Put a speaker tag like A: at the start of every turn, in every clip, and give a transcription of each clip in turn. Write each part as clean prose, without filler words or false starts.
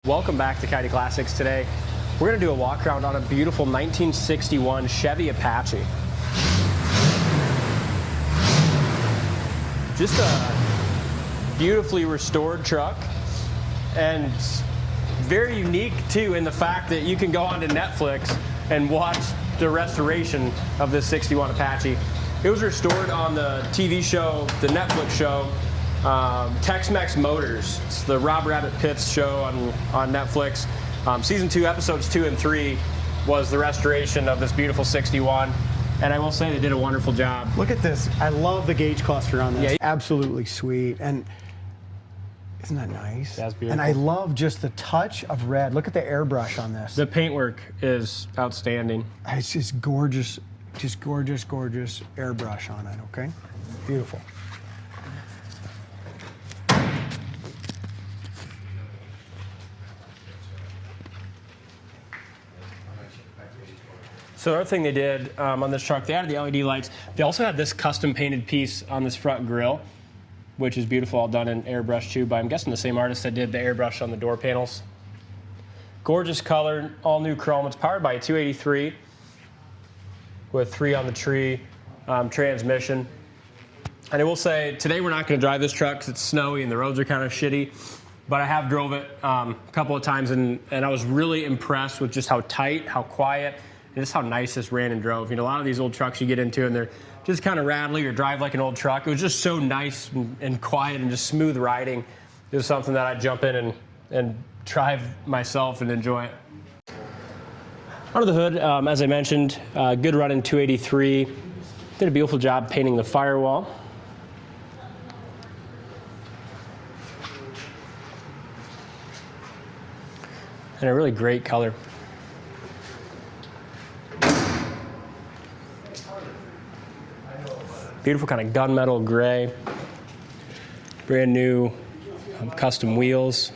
A: Welcome back to Coyote Classics. Today we're going to do a walk around on a beautiful 1961 Chevy Apache. Just a beautifully restored truck, and very unique too in the fact that you can go onto Netflix and watch the restoration of this 61 Apache. It was restored on the TV show, the Netflix show, Tex Mex Motors. It's the Rob Rabbit Pitts show on Netflix. Season 2, episodes 2 and 3 was the restoration of this beautiful 61. And I will say they did a wonderful job.
B: Look at this. I love the gauge cluster on this. Yeah. Absolutely sweet. And isn't that nice?
A: That's beautiful.
B: And I love just the touch of red. Look at the airbrush on this.
A: The paintwork is outstanding.
B: It's just gorgeous, gorgeous airbrush on it, okay? Beautiful.
A: So the other thing they did on this truck, they added the LED lights. They also had this custom painted piece on this front grille, which is beautiful, all done in airbrush too, but I'm guessing the same artist that did the airbrush on the door panels. Gorgeous color, all new chrome. It's powered by a 283 with 3 on the tree transmission. And I will say, today we're not going to drive this truck because it's snowy and the roads are kind of shitty, but I have drove it a couple of times, and I was really impressed with just how tight, how quiet, and just how nice this ran and drove. You know, a lot of these old trucks you get into and they're just kind of rattly or drive like an old truck. It was just so nice and quiet and just smooth riding. It was something that I'd jump in and drive myself and enjoy it. Under the hood, as I mentioned, good running 283. Did a beautiful job painting the firewall. And a really great color. Beautiful kind of gunmetal gray. Brand new custom wheels.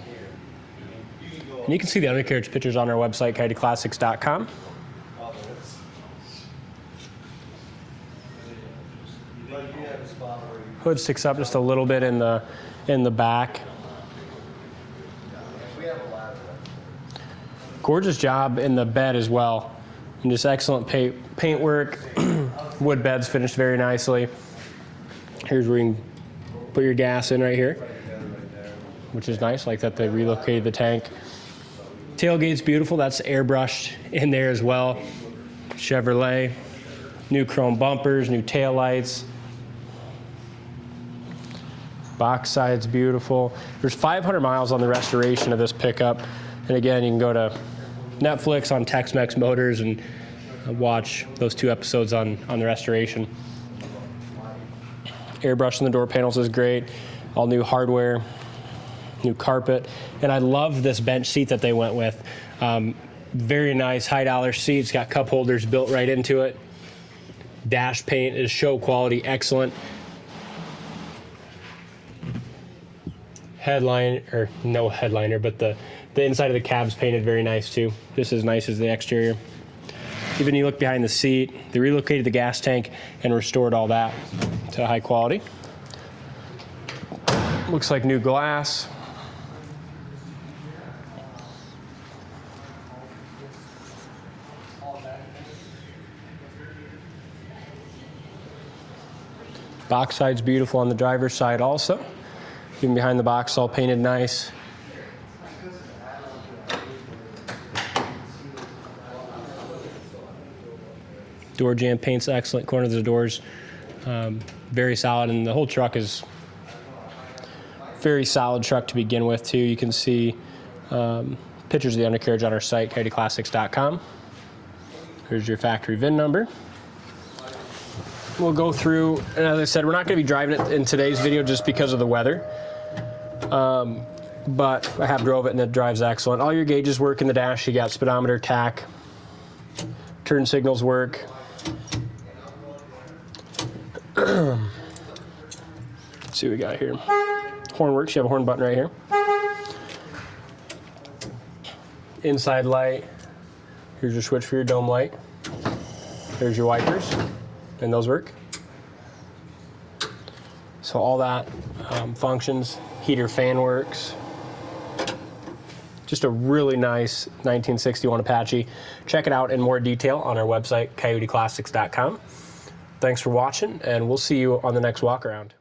A: And you can see the undercarriage pictures on our website, coyoteclassics.com. Hood sticks up just a little bit in the back. Gorgeous job in the bed as well. And just excellent paint work. Wood beds finished very nicely. Here's where you can put your gas in right here, which is nice, like that they relocated the tank. Tailgate's beautiful, that's airbrushed in there as well. Chevrolet, new chrome bumpers, new taillights. Box side's beautiful. There's 500 miles on the restoration of this pickup. And again, you can go to Netflix on Tex Mex Motors and watch those 2 episodes on the restoration. Airbrush on the door panels is great. All new hardware, new carpet. And I love this bench seat that they went with. Very nice, high dollar seat. It's got cup holders built right into it. Dash paint is show quality, excellent. Headline, or no headliner, but the inside of the cab's painted very nice too. Just as nice as the exterior. Even you look behind the seat, they relocated the gas tank and restored all that to high quality. Looks like new glass. Box side's beautiful on the driver's side also. Even behind the box, all painted nice. Door jamb paint's excellent. Corners of the doors, very solid, and the whole truck is very solid truck to begin with too. You can see pictures of the undercarriage on our site, coyoteclassics.com. Here's your factory VIN number. We'll go through, and as I said, we're not going to be driving it in today's video just because of the weather. But I have drove it and it drives excellent. All your gauges work in the dash. You got speedometer, tach, turn signals work. Let's see what we got here. Horn works. You have a horn button right here. Inside light. Here's your switch for your dome light. There's your wipers, and those work. So all that functions. Heater, fan works. Just a really nice 1961 Apache. Check it out in more detail on our website, coyoteclassics.com. Thanks for watching, and we'll see you on the next walk around.